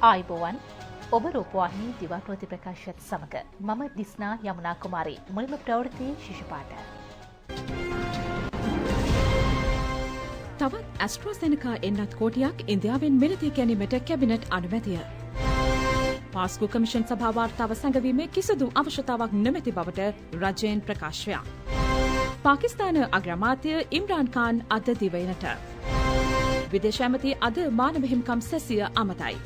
ආයිබෝවන් ඔබ රූපවාහිනී දිවාටුවති ප්‍රකාශයත් සමඟ මම දිස්නා යමුනා කුමාරී මුලින්ම ප්‍රවෘත්ති ශිෂ්‍යපාඨ. තවත් ඇස්ට්‍රාසෙනකා එන්නත් කෝටියක් ඉන්දියාවෙන් මිලදී ගැනීමට කැබිනට් අනුමැතිය. පාස්කු කමිෂන් සභා වාර්තාව සැඟවීමේ කිසිදු අවශ්‍යතාවක් නොමැති බවට රජයෙන් ප්‍රකාශයක්. පාකිස්තාන අග්‍රාමාත්‍ය ඉම්රාන් ඛාන් අද දිවයිනට. විදේශ ඇමති අද මානව හිමිකම් සැසිය අමතයි.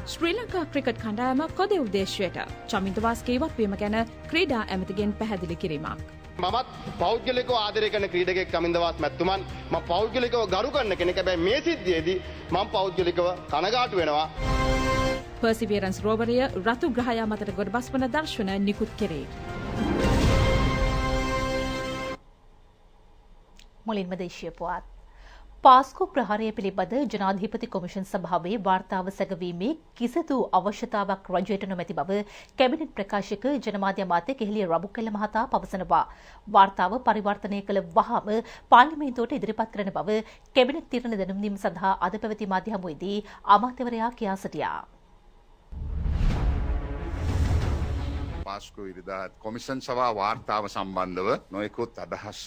ශ්‍රී ලංකා ක්‍රිකට් කණ්ඩායම කොදේ උදේශයට චමින්දවාස්ගේ ඉවත්වීම ගැන ක්‍රීඩා ඇමතිගෙන් පැහැදිලි කිරීමක්. මමත් පෞද්ගලිකව ආදරය කරන ක්‍රීඩකයෙක් චමින්දවාස් මැතිතුමන් මම පෞද්ගලිකව ගරු කරන කෙනෙක්. හැබැයි මේ සිද්ධියේදී මම පෞද්ගලිකව කනගාටු වෙනවා. පර්සිවියරන්ස් රෝවරය රතු ග්‍රහයා මතට ගොඩබස්වන දර්ශන නිකුත් කෙරේ. මුලින්ම දේශීය පුවත්. පාස්කු ප්‍රහාරය පිළිබඳ ජනාධිපති කොමිෂන් සභාවේ වාර්තාව සැඟවීමේ කිසිදු අවශ්‍යතාවක් රජයට නොමැති බව කැබිනට් ප්‍රකාශක ජනමාධ්‍ය අමාත්‍ය කෙහෙලිය රබුකෙල්ල මහතා පවසනවා. වාර්තාව පරිවර්තනය කළ වහම පාර්ලිමේන්තුවට ඉදිරිපත් කරන බව කැබිනට් තීරණ දැනුම් දීම සඳහා අද පැවති මාධ්‍ය හමුවේදී අමාත්‍යවරයා කියා සිටියා. පාස්කු ඉරිදා කොමිෂන් සභා වාර්තාව සම්බන්ධව නොයෙකුත් අදහස්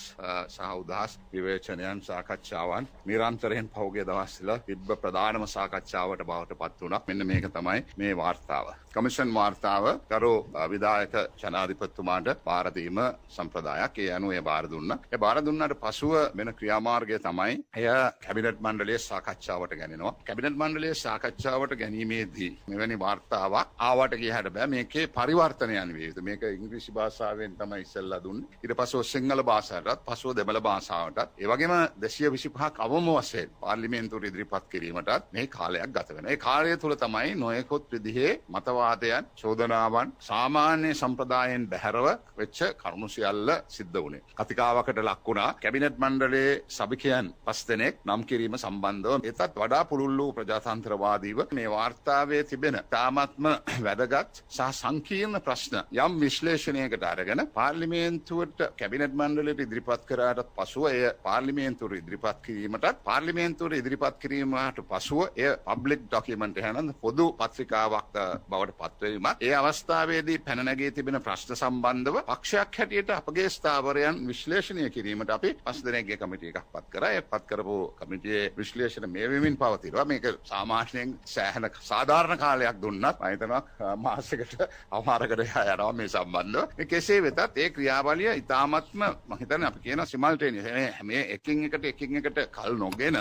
සහ උදහස් විවේචනයන් සාකච්ඡාවන් නිරන්තරයෙන් පහුගිය දවස්වල තිබ්බ ප්‍රධානම සාකච්ඡාවට බවට පත් වුණා. මෙන්න මේක තමයි මේ වාර්තාව. කොමිෂන් වාර්තාව කරු විධායක ජනාධිපතිතුමාට බාර දීම සම්ප්‍රදායක්. ඒ අනුව ඒ බාර දුන්නා. ඒ බාර දුන්නාට පසුව වෙන ක්‍රියාමාර්ගය තමයි එය කැබිනට් මණ්ඩලයේ සාකච්ඡාවට ගෙනෙනවා. කැබිනට් මණ්ඩලයේ සාකච්ඡාවට ගැනීමේදී මෙවැනි වාර්තාවක් ආවට ගියහට බෑ මේකේ පරිවර්තනයන් මේක ඉංග්‍රීසි භාෂාවෙන් තමයි ඉස්සෙල්ලා දුන්නේ. ඊට පස්ව සිංහල භාෂාවටත් පස්ව දෙමළ භාෂාවටත් ඒ වගේම 225ක් අවම වශයෙන් පාර්ලිමේන්තුවට ඉදිරිපත් කිරීමටත් මේ කාලයක් ගත වෙනවා. ඒ කාලය තුල තමයි නොයෙකුත් විදිහේ මතවාදයන්, චෝදනාවන් සාමාන්‍ය සම්ප්‍රදායෙන් බැහැරව වෙච්ච කරුණු සියල්ල සිද්ධ වුණේ. කතිකාවකට ලක් වුණා කැබිනට් මණ්ඩලයේ සභිකයන් 5 දෙනෙක් නම් කිරීම සම්බන්ධව ඒතත් වඩා පුළුල් වූ ප්‍රජාතන්ත්‍රවාදීව මේ වාර්තාවේ තිබෙන තාමත්ම වැදගත් සහ සංකීර්ණ ප්‍රශ්න යම් විශ්ලේෂණයකට අරගෙන පාර්ලිමේන්තුවට කැබිනට් මණ්ඩලයට ඉදිරිපත් කරාට පසුව එය පාර්ලිමේන්තුවට ඉදිරිපත් කිරීමටත් පාර්ලිමේන්තුවට ඉදිරිපත් කිරීමට පසුව එය පබ්ලික් ඩොකියුමන්ට් එකක් පොදු පත්‍රිකාවක් බවට පත්වීමත් ඒ අවස්ථාවේදී පැන නැගී තිබෙන ප්‍රශ්න සම්බන්ධව පක්ෂයක් හැටියට අපගේ ස්ථාවරයන් විශ්ලේෂණය කිරීමට අපි 5 දෙනෙක්ගේ කමිටු එකක් පත් කරා. ඒ පත් කරපු කමිටුවේ විශ්ලේෂණ මේ වෙමින් පවතිනවා. මේක සාමාන්‍යයෙන් සෑහෙන සාධාරණ කාලයක් දුන්නත් මම හිතනවා මාසයකට අමාරකට යනවා මේ සම්බන්ධව. කෙසේ වෙතත් ඒ ක්‍රියාවලිය ඉතාමත්ම මම හිතන්නේ අපි කියන සිමල්ටේනියස් මේ එකින් එකට කල් නොගෙන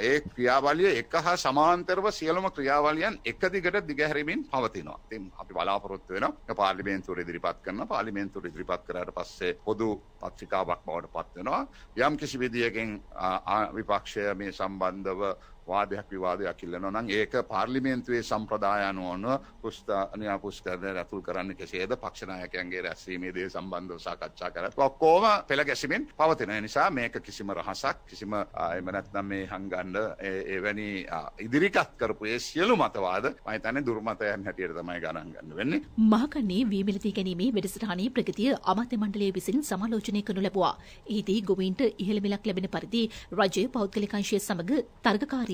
ඒ ක්‍රියාවලිය එක හා සමාන්තරව සියලුම ක්‍රියාවලියන් එක දිගට දිගහැරීමෙන් පවතිනවා. ඉතින් අපි බලාපොරොත්තු වෙනවා පාර්ලිමේන්තුවට ඉදිරිපත් කරනවා. පාර්ලිමේන්තුවට ඉදිරිපත් කරාට පස්සේ පොදු පත්‍රිකාවක් බවට පත් වෙනවා. යම් කිසි විදියකින් විපක්ෂය මේ සම්බන්ධව වාදයක් විවාදයක් ඉල්ලනවා නම් ඒක පාර්ලිමේන්තුවේ සම්ප්‍රදාය අනුව පුස්තකයට ඇතුල් කරන්න කෙසේද පක්ෂ නායකයන්ගේ රැස්වීමේදී සම්බන්ධව සාකච්ඡා කරලා ඔක්කොම පෙළ ගැසීමෙන් පවතින නිසා මේක කිසිම රහසක් කිසිම එහෙම නැත්නම් මේ හංගන්න එවැනි ඉදිරිපත් කරපු ඒ සියලු මතවාද මම හිතන්නේ දුර්මතයන් හැටියට තමයි ගණන් ගන්න වෙන්නේ. මහකන්නේ වීමිලදී ගැනීමේ වැඩසටහනේ ප්‍රගතිය අමාත්‍ය මණ්ඩලය විසින් සමාලෝචනය කරනු ලැබුවා. එහිදී ගොවීන්ට ඉහළ මිලක් ලැබෙන පරිදි රජයේ පෞද්ගලික අංශය සමග තරගකාරී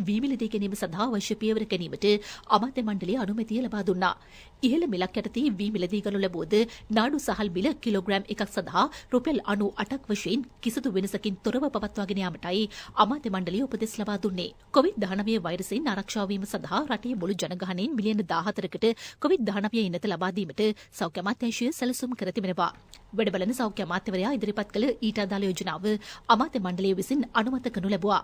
වීමිලදී ගැනීම සඳහා අවශ්‍ය පියවර ගැනීමට අමාත්‍ය මණ්ඩලය අනුමැතිය ලබා දුන්නා. ඉහළ මිලක් යටතේ වීමිලදී ගනු ලැබුවද නාඩු සහල් බිල කිලෝග්‍රෑම් එකක් සඳහා රුපියල් 98ක් වශයෙන් කිසිදු වෙනසකින් තොරව පවත්වාගෙන යාමටයි අමාත්‍ය මණ්ඩලය උපදෙස් ලබා දුන්නේ. COVID-19 වෛරසයෙන් ආරක්ෂා වීම සඳහා රටේ මුළු ජනගහනයෙන් මිලියන 14කට COVID-19 ඉන්නත ලබා දීමට සෞඛ්‍ය අමාත්‍යාංශය සැලසුම් කර තිබෙනවා. වැඩබලන සෞඛ්‍ය අමාත්‍යවරයා ඉදිරිපත් කළ ඊට අදාළ යෝජනාව අමාත්‍ය මණ්ඩලය විසින් අනුමත කරනු ලැබුවා.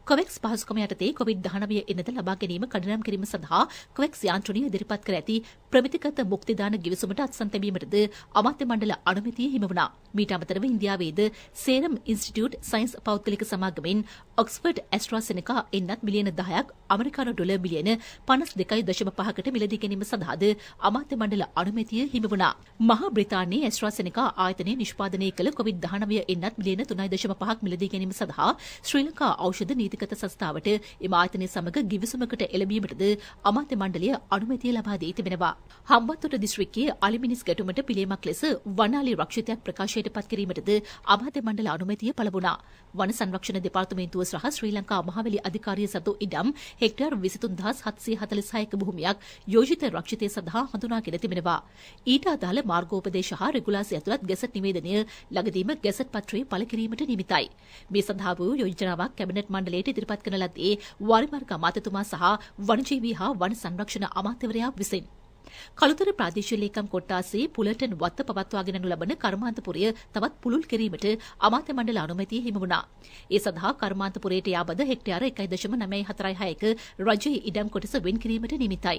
කොවැක්ස් පහසුකම යටතේ COVID-19 එන්නත ලබා ගැනීම කඩනම් කිරීම සඳහා කොවැක්ස් යාන්ත්‍රණය ඉදිරිපත් කර ඇති ප්‍රමිතිගත මුක්තිදාන ගිවිසුමට අත්සන් තැබීමටද අමාත්‍ය මණ්ඩල අනුමැතිය හිමි වුණා. මීට අමතරව ඉන්දියාවේද සේරම් ඉන්ස්ටිටියුට් සයන්ස් පෞද්ගලික සමාගමෙන් ඔක්ස්ෆර්ඩ් ඇස්ට්‍රාසෙනකා එන්නත් මිලියන 10ක් ඇමරිකානු ඩොලර් මිලියන 52.5කට මිලදී ගැනීම සඳහාද අමාත්‍ය මණ්ඩල අනුමැතිය හිමි වුණා. මහා බ්‍රිතාන්‍යයේ ඇස්ට්‍රාසෙනකා ආයතනය නිෂ්පාදනය කළ COVID-19 එන්නත් මිලියන 3.5ක් මිලදී ගැනීම සඳහා ශ්‍රී ලංකා ඖෂධ නීතිගත සංස්ථාවට එම ආයතනය සමග ගිවිසුමකට එළඹීමටද අමාත්‍ය මණ්ඩලය අනුමැතිය ලබා දී තිබෙනවා. හම්බන්තොට දිස්ත්‍රික්කයේ අලිමිනිස් ගැටුමට පිළියමක් ලෙස වනාලි රක්ෂිතයක් ප්‍රකාශයට පත් කිරීමටද අමාත්‍ය මණ්ඩල අනුමැතිය පළවුණා. වන සංරක්ෂණ දෙපාර්තමේන්තුව සහ ශ්‍රී ලංකා මහවැලි අධිකාරිය සතු ඉඩම් හෙක්ටර් 23746ක භූමියක් යෝජිත රක්ෂිතය සඳහා හඳුනාගෙන තිබෙනවා. ඊට අදාළ මාර්ගෝපදේශ හා රෙගුලාසි ඇතුළත් ගැසට් නිවේදනය ළඟදීම ගැසට් පත්‍රය පළ කිරීමට නිමිතයි. මේ සඳහා වූ යෝජනාවක් කැබිනට් මණ්ඩලයට ඉදිරිපත් කරන ලද්දේ වරිමාර්ග අමාත්‍යතුමා සහ වනජීවී හා වන සංරක්ෂණ අමාත්‍යවරයා විසින්. කළුතර ප්‍රාදේශීය ලේකම් කොට්ටාසේ පුලටන් වත්ත පවත්වාගෙන යනු ලබන කර්මාන්තපුරය තවත් පුළුල් කිරීමට අමාත්‍ය මණ්ඩල අනුමැතිය හිමි වුණා. ඒ සඳහා කර්මාන්තපුරයට යාබද හෙක්ටයාර 1.946ක රජයේ ඉඩම් කොටස වෙන් කිරීමට නිමිතයි.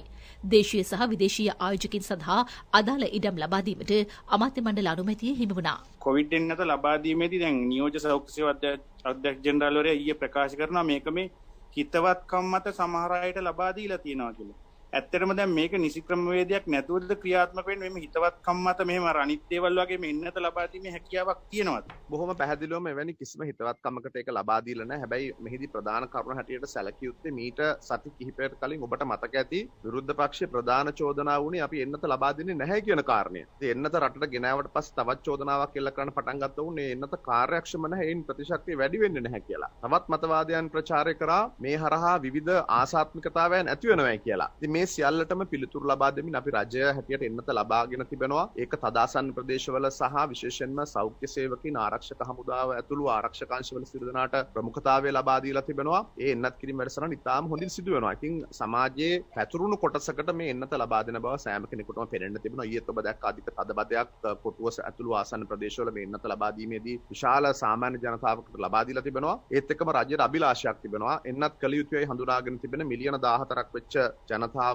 දේශීය සහ විදේශීය ආයෝජකින් සඳහා අදාළ ඉඩම් ලබා දීමට අමාත්‍ය මණ්ඩල අනුමැතිය හිමි වුණා. කොවිඩ් එන්නත ලබා දීමේදී දැන් නියෝජ්‍ය සෞඛ්‍ය සේවා අධ්‍යක්ෂ ජෙනරාල්වරයා ඊයේ ප්‍රකාශ කරනවා මේක මේ හිතවත්කම් මත සමහර අයට ලබා දීලා තියෙනවා කියලා. ඇත්තටම දැන් මේක නිසි ක්‍රමවේදයක් නැතුවද ක්‍රියාත්මක වෙන්නේ මේ හිතවත්කම් මත මෙහෙම අනිත් දේවල් වගේ මේ එන්නත ලබා දීමේ හැකියාවක් තියෙනවද? බොහොම පැහැදිලිවම එවැනි කිසිම හිතවත්කමකට ඒක ලබා දීලා නැහැ. හැබැයි මෙහිදී ප්‍රධාන කරුණ හැටියට සැලකිය යුත්තේ මීට සති කිහිපයකට කලින් ඔබට මතක ඇති විරුද්ධ පක්ෂයේ ප්‍රධාන චෝදනාව වුණේ අපි එන්නත ලබා දෙන්නේ නැහැ කියන කාරණය. ඉතින් එන්නත රටට ගෙනාවට පස්සේ තවත් චෝදනාවක් එල්ල කරන්න පටන් ගත්තා වුණේ එන්නත කාර්යක්ෂම නැහැ, ඒන් ප්‍රතිශක්තිය වැඩි වෙන්නේ නැහැ කියලා. තවත් මතවාදයන් ප්‍රචාරය කරා මේ හරහා විවිධ ආසාත්මිකතාවයන් ඇති වෙනවා කියලා. ඉතින් මේ සියල්ලටම පිළිතුරු ලබා දෙමින් අපි රජය හැටියට එන්නත ලබාගෙන තිබෙනවා. ඒක තදාසන්න ප්‍රදේශවල සහ විශේෂයෙන්ම සෞඛ්‍ය සේවකීන් ආරක්ෂක හමුදාව ඇතුළු ආරක්ෂක අංශවල සියලු දෙනාට ප්‍රමුඛතාවය ලබා දීලා තිබෙනවා. ඒ එන්නත් කිරීම වැඩසටහන ඉතාම හොඳින් සිදු වෙනවා. ඉතින් සමාජයේ පැතුරුණු කොටසකට මේ එන්නත ලබා දෙන බව සෑම කෙනෙකුටම පෙනෙන්න තිබෙනවා. ඊයේත් ඔබ දැක්ක අධික තදබදයක් කොටුව ඇතුළු ආසන්න ප්‍රදේශවල මේ එන්නත ලබා දීමේදී විශාල සාමාන්‍ය ජනතාවකට ලබා දීලා තිබෙනවා. ඒත් එක්කම රජයේ අභිලාෂයක් තිබෙනවා. එන්නත් කළ යුතුයි හඳුනාගෙන තිබෙන මිලියන 14ක් වෙච්ච ජනතාවට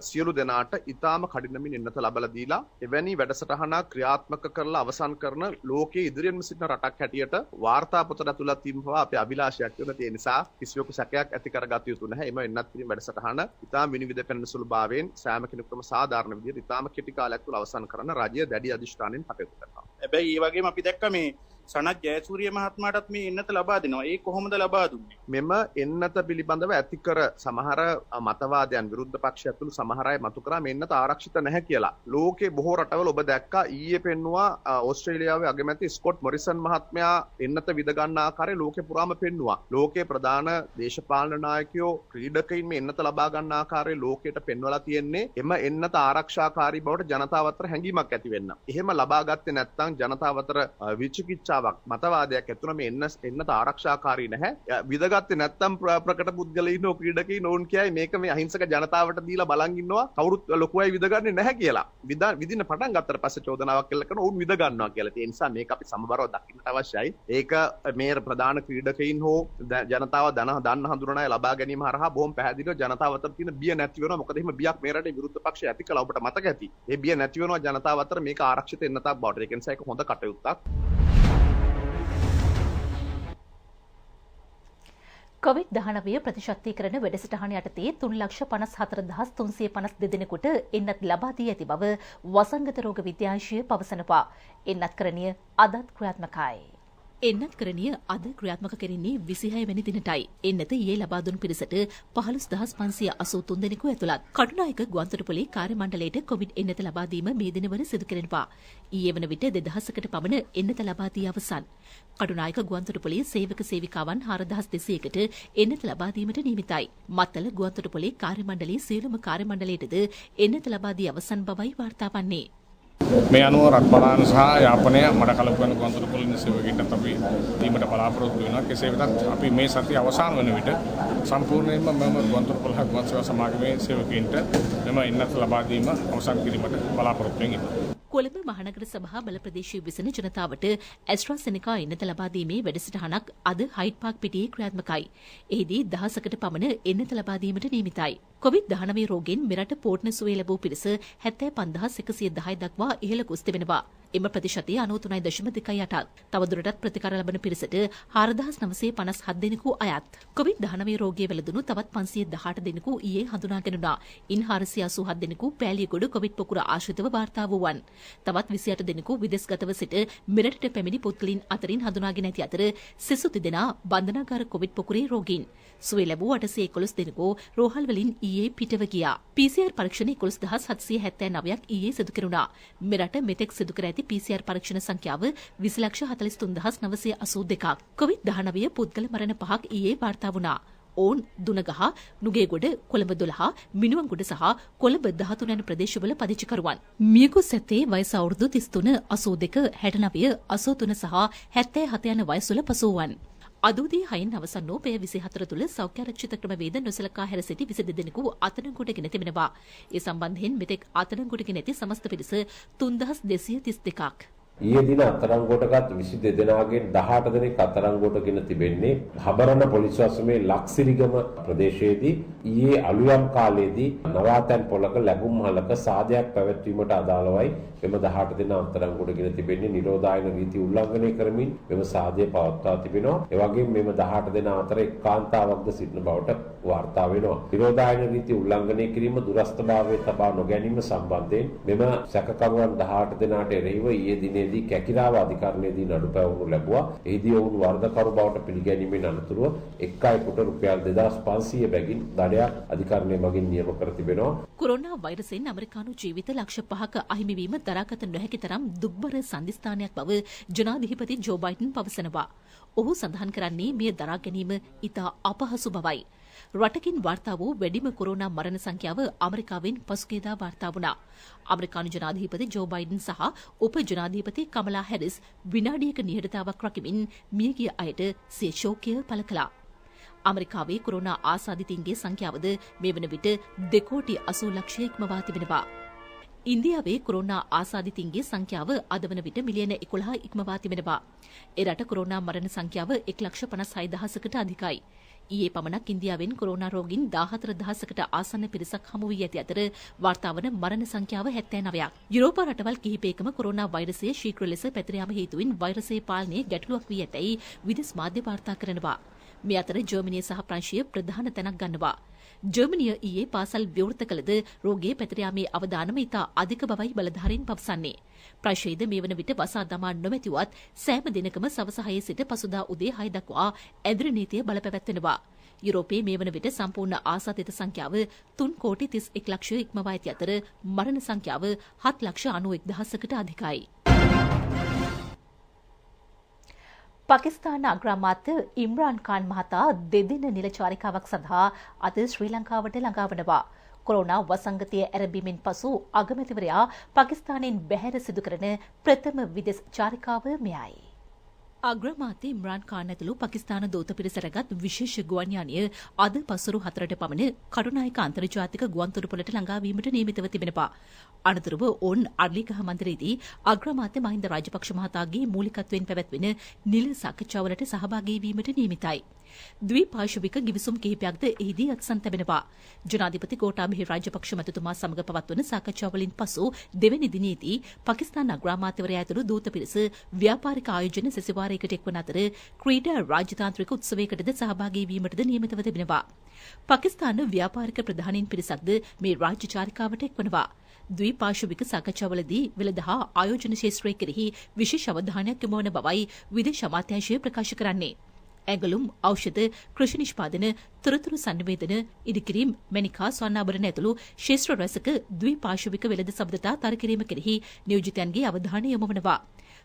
සියලු දෙනාට ඉතාම කඩිනමින් එන්නත ලබලා දීලා එවැනි වැඩසටහනක් ක්‍රියාත්මක කරලා අවසන් කරන ලෝකයේ ඉදිරියෙන්ම සිටින රටක් හැටියට වාර්තා පොතට ඇතුළත් වීම පවා අපේ අභිලාෂයක් වෙන ඒ නිසා කිසිවෙකු සැකයක් ඇති කරගත යුතු නැහැ. එම එන්නත් කිරීම වැඩසටහන ඉතාම විනිවිද පෙනෙන සුළු භාවයෙන් සෑම කෙනෙකුටම සාධාරණ විදිහට ඉතාම කෙටි කාලයක් තුළ අවසන් කරන රජය දැඩි අධිෂ්ඨානයෙන් කටයුතු කරනවා. හැබැයි ඒ වගේම අපි දැක්ක මේ සනත් ජයසූරිය මහත්මයාටත් මේ එන්නත ලබා දෙනවා. ඒ කොහොමද ලබා දුන්නේ? මෙම එන්නත පිළිබඳව ඇති කර සමහර මතවාදයන් විරුද්ධ පක්ෂ ඇතුළු සමහර අය මතු කරා මේ එන්නත ආරක්ෂිත නැහැ කියලා. ලෝකේ බොහෝ රටවල ඔබ දැක්කා ඊයේ පෙන්නවා ඕස්ට්‍රේලියාවේ අගමැති ස්කොට් මොරිසන් මහත්මයා එන්නත විද ගන්න ආකාරය ලෝකේ පුරාම පෙන්නවා. ලෝකේ ප්‍රධාන දේශපාලන නායකයෝ ක්‍රීඩකයින් මේ එන්නත ලබා ගන්න ආකාරය ලෝකයට පෙන්වලා තියෙන්නේ එම එන්නත ආරක්ෂාකාරී බවට ජනතාව අතර හැඟීමක් ඇති වෙන්න. එහෙම ලබා ගත්තේ නැත්නම් ජනතාව අතර විචිකිච්ඡා මතවාදයක් ඇතුණ මේ එන්නත ආරක්ෂාකාරී නැහැ. විදගත්තේ නැත්තම් ප්‍රකට පුද්ගලයින් හෝ ක්‍රීඩකයින් ඕන් කියයි මේක මේ අහිංසක ජනතාවට දීලා බලන් ඉන්නවා කවුරුත් ලොකුවයි විදගන්නේ නැහැ කියලා. විදින්න පටන් ගත්තට පස්සේ චෝදනාවක් එල්ල කරන ඕන් විද ගන්නවා කියලා. ඒ නිසා මේක අපි සමබරව දකින්නට අවශ්‍යයි. ඒක මේ ප්‍රධාන ක්‍රීඩකයින් හෝ ජනතාව දන්න හඳුනන අය ලබා ගැනීම හරහා බොහොම පැහැදිලිව ජනතාව අතර තියෙන බිය නැති වෙනවා. මොකද එහෙම බියක් මේ රටේ විරුද්ධ පක්ෂය ඇති කළා ඔබට මතක ඇති. ඒ බිය නැති වෙනවා ජනතාව අතර මේක ආරක්ෂිත එන්නතක් බවට. ඒ නිසා ඒක හොඳ කටයුත්තක්. COVID-19 ප්‍රතිශක්තිකරණ වැඩසටහන යටතේ 3,54,352 දෙනෙකුට එන්නත් ලබා දී ඇති බව වසංගත රෝග විද්‍යාංශය පවසනවා. එන්නත්කරණය අදත් ක්‍රියාත්මකයි. එන්නත්කරණය අද ක්‍රියාත්මක කෙරෙන්නේ 26 වෙනි දිනටයි. එන්නත ඊයේ ලබා දුන් පිරිසට 15,583 දෙනෙකු ඇතුළත්. කටුනායක ගුවන්තොටුපොළේ කාර්ය මණ්ඩලයට කොවිඩ් එන්නත ලබා දීම මේ දිනවල සිදු කෙරෙනවා. ඊයේ වන විට 2000කට පමණ එන්නත ලබා දී අවසන්. කටුනායක ගුවන්තොටුපොළේ සේවක සේවිකාවන් 4200කට එන්නත ලබා දීමට නියමිතයි. මත්තල ගුවන්තොටුපොළේ කාර්ය මණ්ඩලයේ සියලුම කාර්ය මණ්ඩලයටද එන්නත ලබා දී අවසන් බවයි වාර්තා වන්නේ. මේ අනුව රට බලාන සහ යාපනය මඩකලපුවන ගුවන්තොටුපොළ සේවකයින්ට අපි දීමට බලාපොරොත්තු වෙනවා. කෙසේ වෙතත් අපි මේ සතිය අවසන් වන විට සම්පූර්ණයෙන්ම මෙම ගුවන්තොටුපොළ ගුවන් සේවා සමාගමේ සේවකයින්ට මෙම එන්නත ලබා දීම අවසන් කිරීමට බලාපොරොත්තු වෙනවා. කොළඹ මහනගර සභා බල ප්‍රදේශයේ විසින ජනතාවට ඇස්ට්‍රාසෙනිකා එන්නත ලබා දීමේ වැඩසටහනක් අද හයිඩ් පාක් පිටියේ ක්‍රියාත්මකයි. එහිදී 1000කට පමණ එන්නත ලබා දීමට නියමිතයි. COVID-19 රෝගයෙන් මෙරට පෝට්න සුවය ලැබූ පිරිස 75110 දක්වා ඉහළ ගොස් තිබෙනවා. එම ප්‍රතිශතය 93.2ට. තවදුරටත් ප්‍රතිකාර ලබන පිරිසට 4957 දෙනෙකු අයත්. COVID-19 රෝගයේ වැළඳුණු තවත් 518 දෙනෙකු ඊයේ හඳුනාගෙනුණා. ඉන් 487 දෙනෙකු පෑලියගොඩ කොවිඩ් පොකුර ආශ්‍රිතව වාර්තා වූවන්. තවත් 28 දෙනෙකු විදේශගතව සිට මෙරටට පැමිණි පුද්ගලයන් අතරින් හඳුනාගෙන ඇති අතර සිසු දෙදෙනා බන්ධනාගාර කොවිඩ් පොකුරේ රෝගීන්. සුවය ලැබූ 811 දෙනෙකු රෝහල් වලින් ඊයේ පිටව ගියා. PCR පරීක්ෂණ 11779ක් ඊයේ සිදු කෙරුණා. මෙරට මෙතෙක් සිදු කර ඇති PCR පරීක්ෂණ සංඛ්‍යාව 20,43,982ක්. COVID-19 පුද්ගල මරණ 5ක් ඊයේ වාර්තා වුණා. ඔවුන් දුනගහ, නුගේගොඩ, කොළඹ 12, මිනුවන්ගොඩ සහ කොළඹ 13 යන ප්‍රදේශවල පදිංචිකරුවන්. මියගොස් ඇත්තේ වයස අවුරුදු 33, 82, 69, 83 සහ 77 යන වයස්වල පසුවුවන්. අදූදී 6න් අවසන් වූ පෙය 24 තුළ සෞඛ්‍යාරක්ෂිත ක්‍රමවේද නොසලකා හැර සිටි 22 දෙනෙකු අත්අඩංගුවටගෙන තිබෙනවා. ඒ සම්බන්ධයෙන් මෙතෙක් අත්අඩංගුවටගෙන ඇති සමස්ත පිරිස 3232ක්. ඊයේ දින අත්අඩංගුවටගත් 22 දෙනාගෙන් 18 දෙනෙක් අත්අඩංගුවටගෙන තිබෙන්නේ හබරණ පොලිස් වසමේ ලක්සිරිගම ප්‍රදේශයේදී ඊයේ අලුයම් කාලයේදී නවාතැන් පොලක ලැබුම්හලක සාදයක් පැවැත්වීමට අදාළවයි මෙම 18 දෙනා අත්අඩංගුවටගෙන තිබෙන්නේ නිරෝධායන රීති උල්ලංඝනය කරමින් මෙම සාදය පවත්වා තිබෙනවා. ඒ වගේම මෙම 18 දෙනා අතර එක් කාන්තාවක්ද සිටින බවට වාර්තා වෙනවා. නිරෝධායන රීති උල්ලංඝනය කිරීම දුරස්ථභාවයේ තබා නොගැනීම සම්බන්ධයෙන් මෙම සැකකරුවන් 18 දෙනාට එරෙහිව ඊයේ දිනේ කැකිරාව අධිකරණයේදී නඩු පැවරුණු ලැබුවා. එහිදී ඔවුන් වරදකරු බවට පිළිගැනීමෙන් අනතුරුව එක් අයෙකුට රුපියල් 2500 බැගින් දඩයක් අධිකරණය මගින් නියම කර තිබෙනවා. කොරෝනා වෛරසයෙන් ඇමරිකානු ජීවිත ලක්ෂ 5ක අහිමිවීම දරාගත නොහැකි තරම් දුක්බර සංදිස්ථානයක් බව ජනාධිපති ජෝ බයිඩන් පවසනවා. ඔහු සඳහන් කරන්නේ මේ දරා ගැනීම ඉතා අපහසු බවයි. රටකින් වාර්තා වූ වැඩිම කොරෝනා මරණ සංඛ්‍යාව ඇමරිකාවෙන් පසුගියදා වාර්තා වුණා. ඇමරිකානු ජනාධිපති ජෝ බයිඩන් සහ උප ජනාධිපති කමලා හැරිස් විනාඩියක නිහඬතාවක් රකිමින් මියගිය අයට සිය ශෝකය පළ කළා. ඇමරිකාවේ කොරෝනා ආසාදිතයින්ගේ සංඛ්‍යාවද මේ වන විට 2,80,00,000 ඉක්මවා තිබෙනවා. ඉන්දියාවේ කොරෝනා ආසාදිතයින්ගේ සංඛ්‍යාව අද වන විට මිලියන 11 ඉක්මවා තිබෙනවා. ඒ රට කොරෝනා මරණ සංඛ්‍යාව 1,56,000කට අධිකයි. ඊයේ පමණක් ඉන්දියාවෙන් කොරෝනා රෝගීන් 14,000කට ආසන්න පිරිසක් හමු වී ඇති අතර වාර්තා වන මරණ සංඛ්‍යාව 79ක්. යුරෝපා රටවල් කිහිපයකම කොරෝනා වෛරසය ශීඝ්‍ර ලෙස පැතිර යාම හේතුවෙන් වෛරසයේ පාලනයේ ගැටලුවක් වී ඇතැයි විදෙස් මාධ්‍ය වාර්තා කරනවා. මේ අතර ජර්මනිය සහ ප්‍රංශය ප්‍රධාන තැනක් ගන්නවා. ජර්මනිය ඊයේ පාසල් විවෘත කළද රෝගයේ පැතිර යාමේ අවදානම ඉතා අධික බවයි බලධාරීන් පවසන්නේ. ප්‍රංශයේද මේ වන විට වසා දමා නොමැතිවත් සෑම දිනකම සවස 6 සිට පසුදා උදේ 6 දක්වා ඇඳුරු නීතිය බලපැවැත්වෙනවා. යුරෝපයේ මේ වන විට සම්පූර්ණ ආසාදිත සංඛ්‍යාව 3,31,00,000 ඉක්මවා ඇති අතර මරණ සංඛ්‍යාව 7,91,000කට අධිකයි. පාකිස්තාන අග්‍රාමාත්‍ය ඉම්රාන් ඛාන් මහතා දෙදින නිල චාරිකාවක් සඳහා අද ශ්‍රී ලංකාවට ළඟා වනවා. කොරෝනා වසංගතය ඇරඹීමෙන් පසු අගමැතිවරයා පාකිස්තානයෙන් බැහැර සිදු කරන ප්‍රථම විදෙස් චාරිකාව මෙයයි. අග්‍රාමාත්‍ය ඉම්රාන් ඛාන් ඇතුළු පාකිස්තාන දූත පිරිස රැගත් විශේෂ ගුවන් යානය අද පසුරු 4ට පමණ කටුනායක අන්තර්ජාතික ගුවන්තොටුපළට ළඟා වීමට නියමිතව තිබෙනවා. අනතුරුව ඔවුන් අර්ලිගහ මන්දිරයේදී අග්‍රාමාත්‍ය මහින්ද රාජපක්ෂ මහතාගේ මූලිකත්වයෙන් පැවැත්වෙන නිල සාකච්ඡාවලට සහභාගී වීමට නියමිතයි. ද්විපාර්ශ්වික ගිවිසුම් කිහිපයක්ද එහිදී අත්සන් තැබෙනවා. ජනාධිපති ගෝඨාභය රාජපක්ෂ මැතිතුමා සමග පවත්වන සාකච්ඡාවලින් පසු දෙවැනි දිනේදී පාකිස්තාන අග්‍රාමාත්‍යවරයා ඇතුළු දූත පිරිස ව්‍යාපාරික ආයෝජන සැසිවාරයකට එක්වන අතර ක්‍රීඩා රාජතාන්ත්‍රික උත්සවයකටද සහභාගී වීමටද නියමිතව තිබෙනවා. පාකිස්තාන ව්‍යාපාරික ප්‍රධානීන් පිරිසක්ද මේ රාජ්‍ය චාරිකාවට එක්වනවා. ද්විපාර්ශ්වික සාකච්ඡාවලදී වෙළඳ හා ආයෝජන ක්ෂේත්‍රය කෙරෙහි විශේෂ අවධානයක් යොමු වන බවයි විදේශ අමාත්‍යාංශය ප්‍රකාශ කරන්නේ. ඇඟලුම්, ඖෂධ, කෘෂි නිෂ්පාදන, තොරතුරු සංනිවේදන, ඉදිකිරීම්, මැණිකා, ස්වර්ණාභරණ ඇතුළු ක්ෂේත්‍ර රැසක ද්විපාර්ශ්වික වෙළඳ සබඳතා තර කිරීම කෙරෙහි නියෝජිතයන්ගේ අවධානය යොමු වනවා.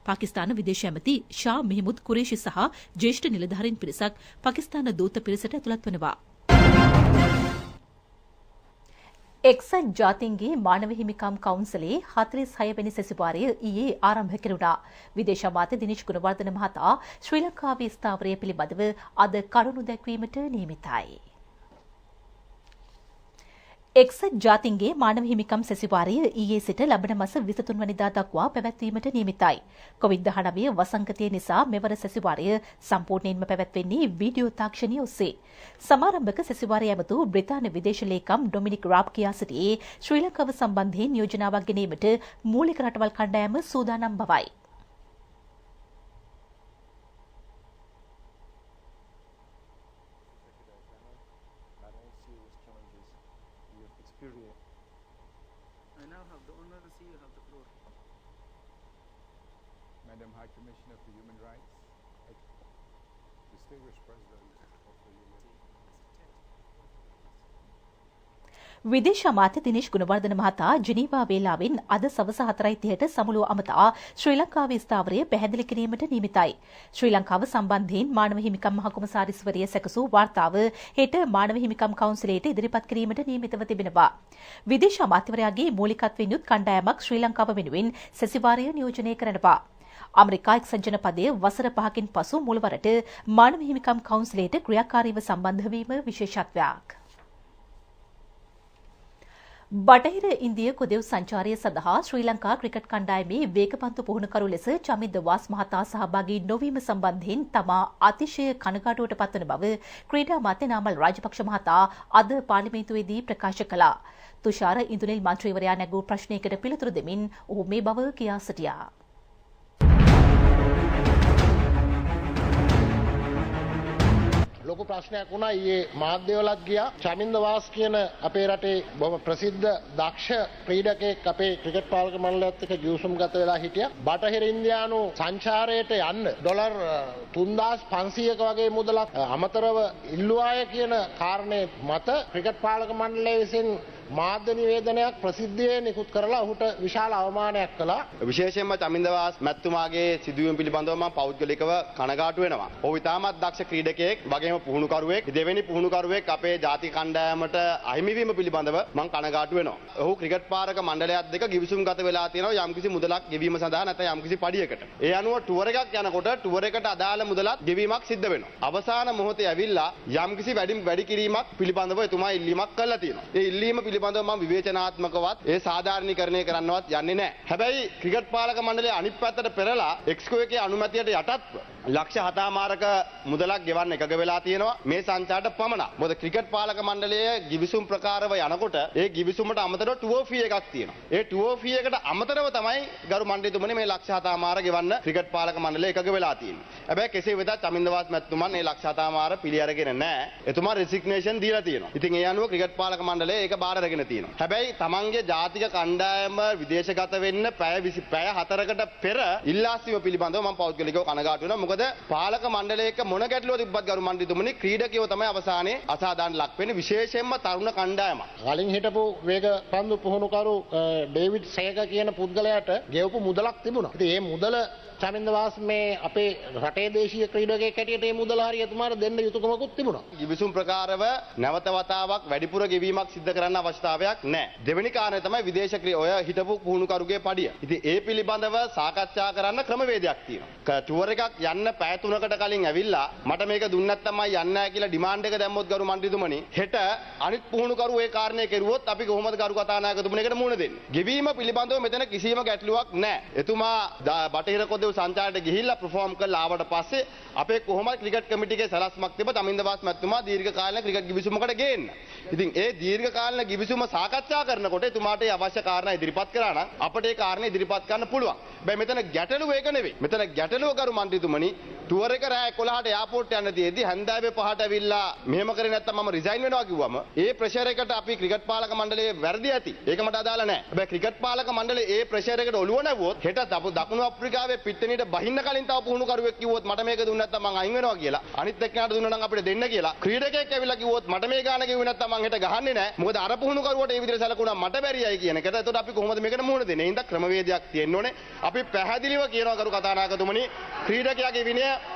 පාකිස්තාන විදේශ ඇමති ෂා මෙහමුද් කුරේෂි සහ ජ්‍යෙෂ්ඨ නිලධාරීන් පිරිසක් පාකිස්තාන දූත පිරිසට ඇතුළත් වනවා. එක්සත් ජාතීන්ගේ මානව හිමිකම් කවුන්සලේ 46 වෙනි සැසිවාරය ඊයේ ආරම්භ කෙරුණා. විදේශ අමාත්‍ය දිනේෂ් ගුණවර්ධන මහතා ශ්‍රී ලංකාවේ ස්ථාවරය පිළිබඳව අද කරුණු දැක්වීමට නියමිතයි. එක්සත් ජාතීන්ගේ මානව හිමිකම් සැසිවාරය ඊයේ සිට ලබන මාස 23 වෙනිදා දක්වා පැවැත්වීමට නියමිතයි. COVID-19 වසංගතය නිසා මෙවර සැසිවාරය සම්පූර්ණයෙන්ම පැවැත්වෙන්නේ වීඩියෝ තාක්ෂණය ඔස්සේ. සමාරම්භක සැසිවාරය ඇමතු බ්‍රිතාන්‍ය විදේශ ලේකම් ඩොමිනික් රාබ් කියා සිටියේ ශ්‍රී ලංකාව සම්බන්ධයෙන් යෝජනාවක් ගෙනීමට මූලික රටවල් කණ්ඩායම සූදානම් බවයි. Madam High Commissioner for Human Rights, Distinguished President of the Human විදේශ අමාත්‍ය දිනේෂ් ගුණවර්ධන මහතා ජිනීවා වේලාවෙන් අද සවස 4:30ට සමුළුව අමතා ශ්‍රී ලංකාවේ ස්ථාවරය පැහැදිලි කිරීමට නියමිතයි. ශ්‍රී ලංකාව සම්බන්ධයෙන් මානව හිමිකම් මහකොමසාරිස්වරිය සැකසූ වාර්තාව හෙට මානව හිමිකම් කවුන්සිලයට ඉදිරිපත් කිරීමට නියමිතව තිබෙනවා. විදේශ අමාත්‍යවරයාගේ මූලිකත්වයෙන් යුත් කණ්ඩායමක් ශ්‍රී ලංකාව වෙනුවෙන් සැසිවාරය නියෝජනය කරනවා. ඇමරිකා එක්සත් ජනපදයේ වසර 5කින් පසු මුලවරට මානව හිමිකම් කවුන්සිලයට ක්‍රියාකාරීව සම්බන්ධ වීම විශේෂත්වයක්. බටහිර ඉන්දිය කොදෙව් සංචාරය සඳහා ශ්‍රී ලංකා ක්‍රිකට් කණ්ඩායමේ වේගපන්තු පුහුණුකරු ලෙස චමින්ද වාස් මහතා සහභාගී නොවීම සම්බන්ධයෙන් තමා අතිශය කනගාටුවට පත්වන බව ක්‍රීඩා අමාත්‍ය නාමල් රාජපක්ෂ මහතා අද පාර්ලිමේන්තුවේදී ප්‍රකාශ කළා. තුෂාර ඉන්දුනිල් මන්ත්‍රීවරයා නැගූ ප්‍රශ්නයකට පිළිතුරු දෙමින් ඔහු මේ බව කියා සිටියා. ලොකු ප්‍රශ්නයක් වුණා ඊයේ මාධ්‍යවලත් ගියා චමින්ද වාස් කියන අපේ රටේ බොහොම ප්‍රසිද්ධ දක්ෂ ක්‍රීඩකයෙක් අපේ ක්‍රිකට් පාලක මණ්ඩලයත් එක්ක ගිවිසුම්ගත වෙලා හිටියා. බටහිර ඉන්දියානු සංචාරයට යන්න ඩොලර් 3500ක වගේ මුදලක් අමතරව ඉල්ලුවාය කියන කාරණේ මත ක්‍රිකට් පාලක මණ්ඩලය විසින් මාධ්‍ය නිවේදනයක් ප්‍රසිද්ධියේ නිකුත් කරලා ඔහුට විශාල අවමානයක් කළා. විශේෂයෙන්ම චමින්දවාස් මැතිතුමාගේ සිදුවීම පිළිබඳව මම පෞද්ගලිකව කනගාටු වෙනවා. ඔහු ඉතාමත් දක්ෂ ක්‍රීඩකයෙක්, වගේම පුහුණුකරුවෙක්, දෙවෙනි පුහුණුකරුවෙක් අපේ ජාතික කණ්ඩායමට අහිමිවීම පිළිබඳව මම කනගාටු වෙනවා. ඔහු ක්‍රිකට් පාරක මණ්ඩලයත් දෙක ගිවිසුම්ගත වෙලා තියෙනවා යම්කිසි මුදලක් ගෙවීම සඳහා නැත්නම් යම්කිසි පඩියකට. ඒ අනුව ටුවර් එකක් යනකොට ටුවර් එකට අදාළ මුදලක් ගෙවීමක් සිද්ධ වෙනවා. අවසාන මොහොතේ ඇවිල්ලා යම්කිසි වැඩි කිරීමක් පිළිබඳව එතුමා ඉල්ලීමක් කළා තියෙනවා. ඒ ඉල්ලීම පිළිබඳව මම විවේචනාත්මකවත් ඒ සාධාරණීකරණය කරන්නවත් යන්නේ නැහැ. හැබැයි ක්‍රිකට් පාලක මණ්ඩලයේ අනිත් පැත්තට පෙරලා එක්ස්කෝ එකේ අනුමැතියට යටත්ව ලක්ෂ 7මාරක මුදලක් ගෙවන්න එකග වෙලා තියෙනවා මේ සංචාරට පමණක්. මොකද ක්‍රිකට් පාලක මණ්ඩලයේ ගිවිසුම් ප්‍රකාරව යනකොට ඒ ගිවිසුමට අමතරව ටුවර් ෆී එකක් තියෙනවා. ඒ ටුවර් ෆී එකට අමතරව තමයි ගරු මණ්ඩලතුමනි මේ ලක්ෂ 7මාර ගෙවන්න ක්‍රිකට් පාලක මණ්ඩලය එකග වෙලා තියෙන්නේ. හැබැයි කෙසේ වෙතත් චමින්දවාස් මැතිතුමන් මේ ලක්ෂ 7මාර පිළි අරගෙන නැහැ. එතුමා රෙසිග්නේෂන් දීලා තියෙනවා. ඉතින් ඒ අනුව ක්‍රිකට් පාලක මණ්ඩලය ඒක බාර අරගෙන තියෙනවා. හැබැයි තමන්ගේ ජාතික කණ්ඩායම විදේශගත වෙන්න පැය 4කට පෙර ඉල්ලාස්වීම පිළිබඳව මම පෞද්ගලිකව කනගාටු වෙනවා. මොකද පාලක මණ්ඩලයක මොන ගැටලුව තිබ්බත් ගරු මණ්ඩලතුමනි ක්‍රීඩකයෝ තමයි අවසානයේ අසාධාරණ ලක් වෙන්නේ, විශේෂයෙන්ම තරුණ කණ්ඩායමක්. කලින් හිටපු වේග පන්දු පුහුණුකරු ඩේවිඩ් සේක කියන පුද්ගලයාට ගෙවපු මුදලක් තිබුණා. ඉතින් මේ මුදල චමින්ද වාස් මේ අපේ රටේ දේශීය ක්‍රීඩකයෙක් හැටියට මේ මුදල හරිය එතුමාට දෙන්න යුතුයකමකුත් තිබුණා. ගිවිසුම් ප්‍රකාරව නැවත වතාවක් වැඩිපුර ගෙවීමක් සිදු කරන්න අවශ්‍යතාවයක් නැහැ. දෙවෙනි කාරණය තමයි විදේශ ඔය හිටපු පුහුණුකරුගේ පඩිය. ඉතින් ඒ පිළිබඳව සාකච්ඡා කරන්න ක්‍රමවේදයක් තියෙනවා. ටුවර් එකක් යන්න පැය 3කට කලින් ඇවිල්ලා මට මේක දුන්න නැත්නම් මම යන්නේ නැහැ කියලා ඩිමාන්ඩ් එක දැම්මොත් ගරු මණ්ඩලතුමනි හෙට අනිත් පුහුණුකරු ඒ කාරණේ කෙරුවොත් අපි කොහොමද ගරු කතානායකතුමනි මුණ දෙන්නේ? ගෙවීම පිළිබඳව මෙතන කිසිම ගැටලුවක් නැහැ. එතුමා බටහිර කොදෙව් සංචාරයට ගිහිල්ලා perform කරලා ආවට පස්සේ අපේ කොහොමද ක්‍රිකට් කමිටියේ සලස්මක් තිබ්බ චමින්දවාස් මැතිතුමා දීර්ඝ කාලීන ක්‍රිකට් ගිවිසුමකට ගේන්න. ඉතින් ඒ දීර්ඝ කාලීන ගිවිසුම සාකච්ඡා කරනකොට එතුමාට අවශ්‍ය කාරණා ඉදිරිපත් කරා නම් අපිට ඒ කාරණේ ඉදිරිපත් කරන්න පුළුවන්. හැබැයි මෙතන ගැටලුව ඒක නෙවෙයි. මෙතන ගැටලුව කරු මන්ත්‍රීතුමනි ටුවර් එක රෑ 11ට එයාපෝට් යන්න තියේදී හැන්දෑවේ 5ට ඇවිල්ලා මෙහෙම කරේ නැත්තම් මම රිසයින් වෙනවා කිව්වම ඒ ප්‍රෙෂර් එකට අපි ක්‍රිකට් පාලක මණ්ඩලයේ වැරදි ඇති. ඒක මට අදාළ නැහැ. හැබැයි ක්‍රිකට් පාලක මණ්ඩලයේ ඒ ප්‍රෙෂර් එකට ඔළුව නැවුවොත් හෙට දකුණු අප්‍රිකාවේ පිට්ටනියට බහින්න කලින් තව පුහුණුකරුවෙක් කිව්වොත් මට මේක දුන්නේ නැත්තම් මං අයින් වෙනවා කියලා. අනිත් එක්කනට දුන්නා නම් අපිට දෙන්න කියලා. ක්‍රීඩකයෙක් ඇවිල්ලා කිව්වොත් මට මේ ගාන ගෙවුවේ නැත්තම් මං හෙට ගහන්නේ නැහැ. මොකද අර පුහුණුකරුවට ඒ විදිහට සැලකුණා මට බැරියයි කියන එකට. එතකොට අපි කොහොමද මේකට මුහුණ දෙන්නේ? හින්දා ක්‍රමවේදයක් තියෙන්න ඕනේ. අපි පැහැදිලිව කියනවා කරු කතානායකතුමනි ක්‍රීඩකයාගේ විනය,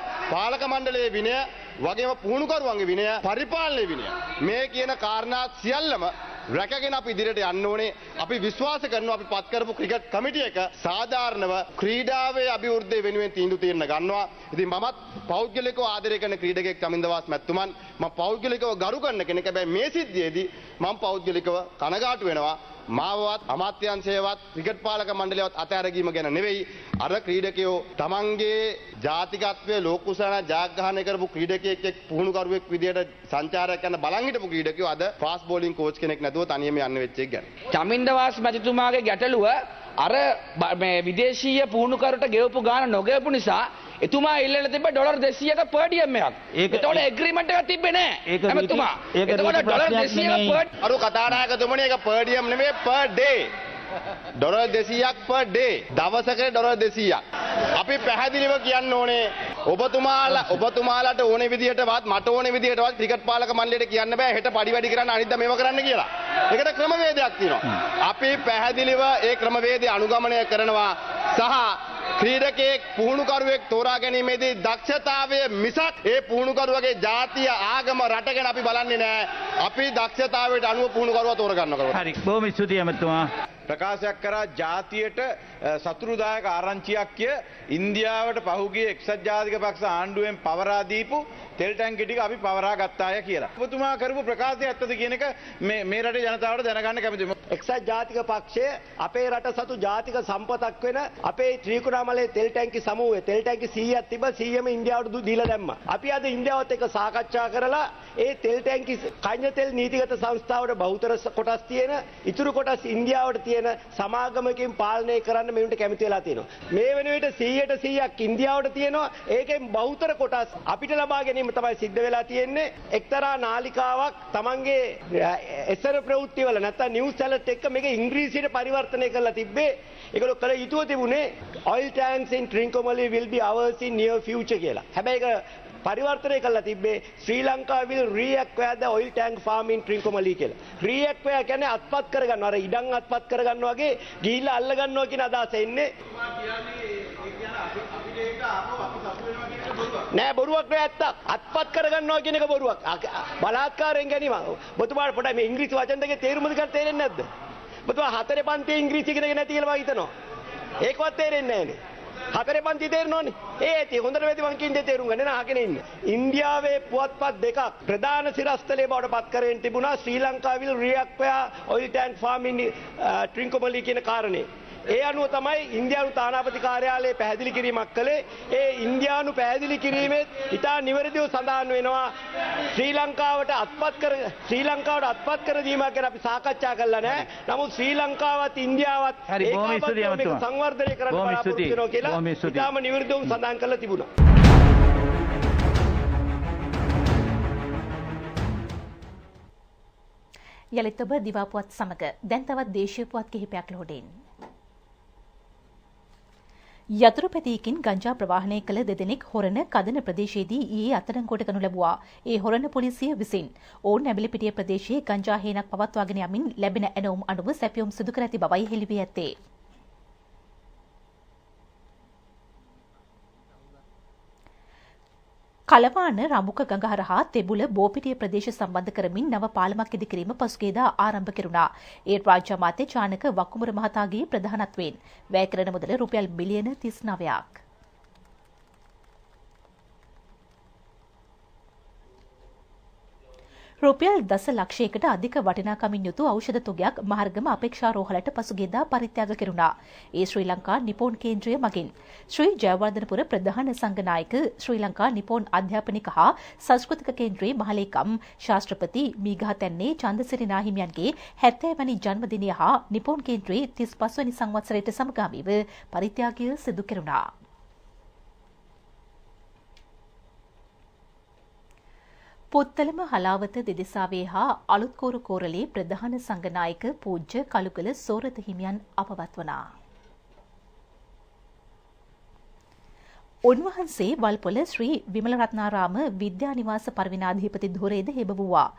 පාලක මණ්ඩලයේ විනය, වගේම පුහුණුකරුවන්ගේ විනය, පරිපාලනයේ විනය මේ කියන කාරණා සියල්ලම රැකගෙන අපි ඉදිරියට යන්න ඕනේ. අපි විශ්වාස කරනවා අපි පත් කරපු ක්‍රිකට් කමිටු එක සාධාරණව ක්‍රීඩාවේ අභිවෘද්ධිය වෙනුවෙන් තීන්දුව తీරන ගන්නවා. ඉතින් මමත් පෞද්ගලිකව ආදරය කරන ක්‍රීඩකයෙක් චමින්දවාස් මැතිතුමන්, මම පෞද්ගලිකව ගරු කරන කෙනෙක්. හැබැයි මේ සිද්ධියේදී මම පෞද්ගලිකව කනගාටු වෙනවා. මාවවත් අමාත්‍යාංශයවත් ක්‍රිකට් පාලක මණ්ඩලයවත් අතහැරීම ගැන නෙවෙයි. අර ක්‍රීඩකයෝ තමන්ගේ ජාතිකත්වයේ ලෝක කුසලන ජයග්‍රහණය කරපු ක්‍රීඩකයෙක් එක් පුහුණුකරුවෙක් විදියට සංචාරයක් යන බලන් හිටපු ක්‍රීඩකයෝ අද ෆාස්ට් බෝලින් කෝච් කෙනෙක් නැතුව තනියම යන්න වෙච්ච එක ගැන. චමින්දවාස් මැතිතුමාගේ ගැටලුව අර මේ විදේශීය පුහුණුකරුට ගෙවපු ගාන නොගෙවපු නිසා එතුමා ඉල්ලලා තිබ්බ ඩොලර් 200ක පර් ඩියම් එකක්. ඒතකොට එග්‍රීමන්ට් එකක් තිබ්බේ නැහැ. එතුමා. ඒතකොට ඩොලර් 200ක පර් අර කතානායකතුමනි ඒක පර් ඩියම් නෙමෙයි පර් ඩේ. ඩොලර් 200ක් පර් ඩේ. දවසකට ඩොලර් 200ක්. අපි පැහැදිලිව කියන්න ඕනේ ඔබතුමාලට ඕනේ විදිහටවත් මට ඕනේ විදිහටවත් ක්‍රිකට් පාලක මණ්ඩලයට කියන්න බෑ හෙට පඩි වැඩි කරන්න අනිද්දා මේව කරන්න කියලා. ඒකට ක්‍රමවේදයක් තියෙනවා. අපි පැහැදිලිව ඒ ක්‍රමවේදය අනුගමනය කරනවා සහ ක්‍රීඩකයෙක් පුහුණුකරුවෙක් තෝරා ගැනීමේදී දක්ෂතාවය මිසක් ඒ පුහුණුකරුවගේ ජාතිය ආගම රට ගැන අපි බලන්නේ නැහැ. අපි දක්ෂතාවයට අනුව පුහුණුකරුවා තෝරගන්නවා. හරි. බොහොම ස්තුතියි ඇමතුමා. ප්‍රකාශයක් කරා ජාතියට සතුරුදායක ආරංචියක් කිය ඉන්දියාවට පහුගිය එක්සත් ජාතික පක්ෂ ආණ්ඩුවෙන් පවරා දීපු තෙල් ටැංකි ටික අපි පවරා ගත්තාය කියලා. ඔබතුමා කරපු ප්‍රකාශය ඇත්තද කියන එක මේ රටේ ජනතාවට දැනගන්න කැමතියි. එක්සත් ජාතික පක්ෂය අපේ රට සතු ජාතික සම්පතක් වෙන අපේ ත්‍රිකුණාමලේ තෙල් ටැංකි සමූහය තෙල් ටැංකි 100ක් තිබ්බ 100ම ඉන්දියාවට දීලා දැම්මා. අපි අද ඉන්දියාවත් එක්ක සාකච්ඡා කරලා ඒ තෙල් ටැංකි කඤ්ඤ තෙල් නීතිගත සංස්ථාවට බහුතර කොටස් තියෙන ඉතුරු කොටස් ඉන්දියාවට තියෙන සමාගමකින් පාලනය කරන්න මෙවුන්ට කැමති වෙලා තියෙනවා. මේ වෙන විට 100% ඉන්දියාවට තියෙනවා. ඒකෙන් බහුතර කොටස් අපිට ලබා ගැනීම තමයි සිද්ධ වෙලා තියෙන්නේ. එක්තරා නාලිකාවක් Tamanගේ එසර ප්‍රවෘත්ති වල නැත්නම් නිවුස් චැනල් එක මේක ඉංග්‍රීසියට පරිවර්තනය කරලා තිබ්බේ. ඒගොල්ලෝ කළ යුතුව තිබුණේ oil tanks in Trincomalee will be ours in near future කියලා. හැබැයි ඒක පරිවර්තනය කළා තිබ්බේ ශ්‍රී Lanka will reacquire the oil tank farm in Trincomalee කියලා. reacquire කියන්නේ අත්පත් කරගන්නවා. අර ඉඩම් අත්පත් කරගන්නවා වගේ ගිහිල්ලා අල්ල ගන්නවා කියන අදහස එන්නේ. නෑ බොරුවක් නෑ ඇත්තක්. අත්පත් කරගන්නවා කියන එක බොරුවක්. බලාත්කාරයෙන් ගැනීම. ඔබතුමාට පොඩ්ඩක් මේ ඉංග්‍රීසි වචන දෙකේ තේරුම දෙක තේරෙන්නේ නැද්ද? ඔබතුමා හතරේ පන්තියේ ඉංග්‍රීසි ඉගෙන නැති කියලා මම හිතනවා. ඒකවත් තේරෙන්නේ නෑනේ. හතරේ පන්ති තේරෙනවනේ. ඒත් හොඳට වෙති මං කියන්නේ තේරුම් ගන්න අහගෙන ඉන්න. ඉන්දියාවේ පුවත්පත් දෙකක් ප්‍රධාන සිරස්තලයේ බවට පත් කරගෙන තිබුණා ශ්‍රී Lanka will reacquire oil tank farm in Trincomalee කියන කාරණේ. ඒ අනුව තමයි ඉන්දියානු තානාපති කාර්යාලයේ පැහැදිලි කිරීමක් කළේ. ඒ ඉන්දියානු පැහැදිලි කිරීමේ ඉතා නිවැරදිව සඳහන් වෙනවා ශ්‍රී ලංකාවට අත්පත් කර දීමක් ගැන අපි සාකච්ඡා කළා නෑ. නමුත් ශ්‍රී ලංකාවත් ඉන්දියාවත් සංවර්ධනය කරන්න බලාපොරොත්තු වෙනවා කියලා ඉතාම නිවැරදිව සඳහන් කරලා තිබුණා. යලිත් ඔබ දිවාපුවත් සමග දැන් තවත් දේශීය පුවත් කිහිපයක් ලෝඩින්. යතුරුපැදියකින් ගංජා ප්‍රවාහනය කළ දෙදෙනෙක් හොරණ කදන ප්‍රදේශයේදී ඊයේ අත්අඩංගුවට ගනු ලැබුවා. ඒ හොරණ පොලිසිය විසින් ඕන් ඇඹිලිපිටිය ප්‍රදේශයේ ගංජා හේනක් පවත්වාගෙන යමින් ලැබෙන ඇනවුම් අනුව සැපයුම් සිදු කර ඇති බවයි හෙළි වී ඇත්තේ. කලවාන රඹුක ගඟ හරහා තෙබුල බෝපිටිය ප්‍රදේශ සම්බන්ධ කරමින් නව පාලමක් ඉදිකිරීම පසුගියදා ආරම්භ කෙරුණා. ඒ රාජ්‍ය අමාත්‍ය චානක වක්කුමර මහතාගේ ප්‍රධානත්වයෙන් වැය කරන මුදල රුපියල් බිලියන 39ක්. රුපියල් දසලක්ෂයකට අධික වටිනාකමින් යුතු ඖෂධ තුගයක් මහර්ගම අපේක්ෂාරෝහලට පසුගියදා පරිත්‍යාග කෙරුණා. ඒ ශ්‍රී ලංකා නිපෝන් කේන්ද්‍රය මගින් ශ්‍රී ජයවර්ධනපුර ප්‍රධාන සංඝනායක ශ්‍රී ලංකා නිපෝන් අධ්‍යාපනික හා සංස්කෘතික කේන්ද්‍රයේ මහලේකම් ශාස්ත්‍රපති මීගහතැන්නේ චන්දසිරි නාහිමියන්ගේ 70 වැනි ජන්මදිනය හා නිපෝන් කේන්ද්‍රයේ 35 වැනි සංවත්සරයට සමගාමීව පරිත්‍යාගය සිදු කෙරුණා. පුත්තලම හලාවත දෙදෙසාවේ හා අලුත්කෝරු කෝරළේ ප්‍රධාන සංඝනායක පූජ්‍ය කළුගල සෝරත හිමියන් අපවත් වුණා. උන්වහන්සේ වල්පොල ශ්‍රී විමලරත්නාරාම විද්‍යානිවාස පරිවිනාධිපති ධුරේද හෙබවුවා.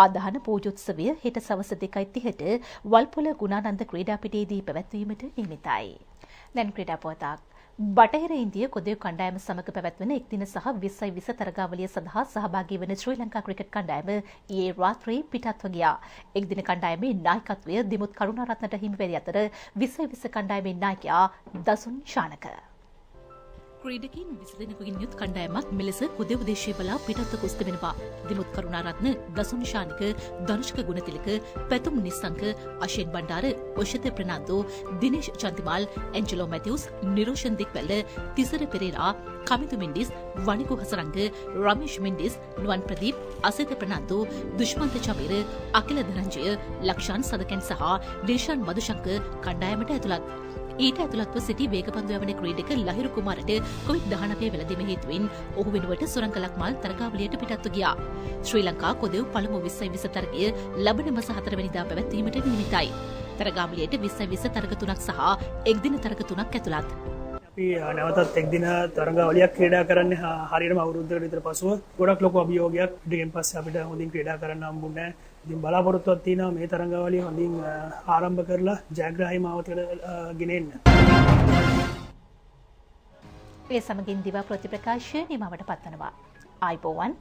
ආදාන පූජෝත්සවය හෙට සවස 2:30ට වල්පොල ගුණානන්ද ක්‍රීඩාපිටියේදී පැවැත්වීමට නියමිතයි. දැන් ක්‍රීඩා පුවතක්. බටහිර ඉන්දිය කොදෙව් කණ්ඩායම සමග පැවැත්වෙන එක්දින සහ 2020 තරගාවලිය සඳහා සහභාගී වන ශ්‍රී ලංකා ක්‍රිකට් කණ්ඩායම ඊයේ රාත්‍රියේ පිටත්ව ගියා. එක්දින කණ්ඩායමේ නායකත්වය දිමුත් කරුණාරත්නට හිමි වෙරි අතර 2020 කණ්ඩායමේ නායකයා දසුන් ශානක. ක්‍රීඩකින් 20 දෙනෙකුගෙන් යුත් කණ්ඩායමක් මෙලෙස කොදෙව් දේශීය බලා පිටත්ව ගොස් තිබෙනවා. දිමුත් කරුණාරත්න, දසුන් ශානික, ධනුෂ්ක ගුණතිලක, පැතුම් නිස්සංක, අශේන් බණ්ඩාර, ඔෂිත ප්‍රනාන්දු, දිනේෂ් චන්දිමාල්, ඇන්ජලෝ මැතිව්ස්, නිරෝෂන් දික්වැල්ල, තිසර පෙරේරා, කමිතු මින්ඩිස්, වනිකු හසරංග, රමේෂ් මින්ඩිස්, නුවන් ප්‍රදීප්, අසිත ප්‍රනාන්දු, දුෂ්මන්ත චමීර, අකිල ධනංජය, ලක්ෂාන් සදකැන් සහ ඩිල්ෂාන් මදුශංක කණ්ඩායමට ඇතුළත්. ඊට ඇතුළත්ව සිටි වේගපන්දු යවන ක්‍රීඩක ලහිරු කුමාරට කොවිඩ්-19 වෙළඳීම හේතුවෙන් ඔහු වෙනුවට සුරංගලක් මල් තරගාවලියට පිටත්ව ගියා. ශ්‍රී ලංකා කොදෙව් පළමු 2020 තරගය ලබන මාස 4 වෙනිදා පැවැත්වීමට නියමිතයි. තරගාවලියට 2020 තරග 3ක් සහ එක්දින තරග 3ක් ඇතුළත්. අපි නැවතත් එක් දින තරඟාවලියක් ක්‍රීඩා කරන්න හරියටම අවුරුද්දකට විතර පසුව ගොඩක් ලොකු අභියෝගයක් ඊටගෙන් පස්සේ අපිට හොඳින් ක්‍රීඩා කරන්න හම්බුනේ නැහැ. ඉතින් බලාපොරොත්තුවක් තියෙනවා මේ තරඟාවලිය හොඳින් ආරම්භ කරලා ජයග්‍රාහී මාවතට ගෙනෙන්න. ඒ සමගින් දිවා ප්‍රතිප්‍රකාශය නිමවට පත්වනවා. ආයිබෝවන්